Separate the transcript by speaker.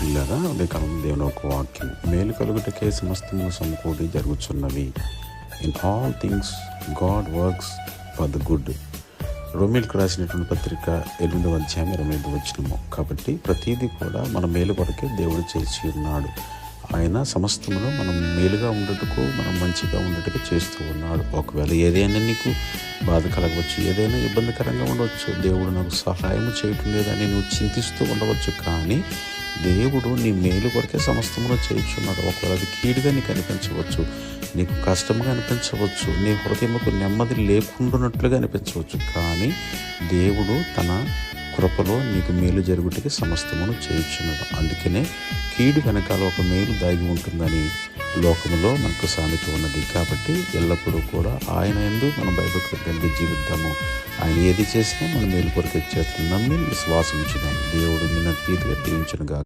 Speaker 1: ఇలాగా ఉదయకాలం దేవుని ఒక వాక్యం, మేలు కలుగుటకే సమస్తము సమకూడి జరుగుతున్నవి. In all things God works for the good. రోమీలకు రాసినటువంటి పత్రిక 8వ అధ్యాయం 25వ వచనము. కాబట్టి ప్రతిదీ కూడా మన మేలు కొరకే దేవుడు చేసి ఉన్నాడు. ఆయన సమస్తమును మనం మేలుగా ఉండటకు, మనం మంచిగా ఉండటకు చేస్తూ ఉన్నాడు. ఒకవేళ ఏదైనా నీకు బాధ కలగవచ్చు, ఏదైనా ఇబ్బందికరంగా ఉండవచ్చు, దేవుడు నాకు సహాయం చేయటం లేదని నువ్వు చింతిస్తూ ఉండవచ్చు. కానీ దేవుడు నీ మేలు కొరకే సమస్తమును చేయించున్నాడు. ఒకవేళ అది కీడుగా నీకు అనిపించవచ్చు, నీకు కష్టంగా అనిపించవచ్చు, నీ హృదయముకు నెమ్మది లేకుండానట్లుగా అనిపించవచ్చు. కానీ దేవుడు తన కృపలో నీకు మేలు జరుగుటకి సమస్తమును చేయించున్నాడు. అందుకనే కీడు వెనకాల ఒక మేలు దాగి ఉంటుందని లోకములో మనకు సామెత ఉన్నది. కాబట్టి ఎల్లప్పుడూ కూడా ఆయన యందు మనం భయభక్తులు జీవిద్దాము. ఆయన ఏది చేసినా మన మేలు కొరకే చేస్తున్నాం. నమ్మి విశ్వాసం ఉంచుదాం. దేవుడు నిన్న తీరుగా దీవించునుగా.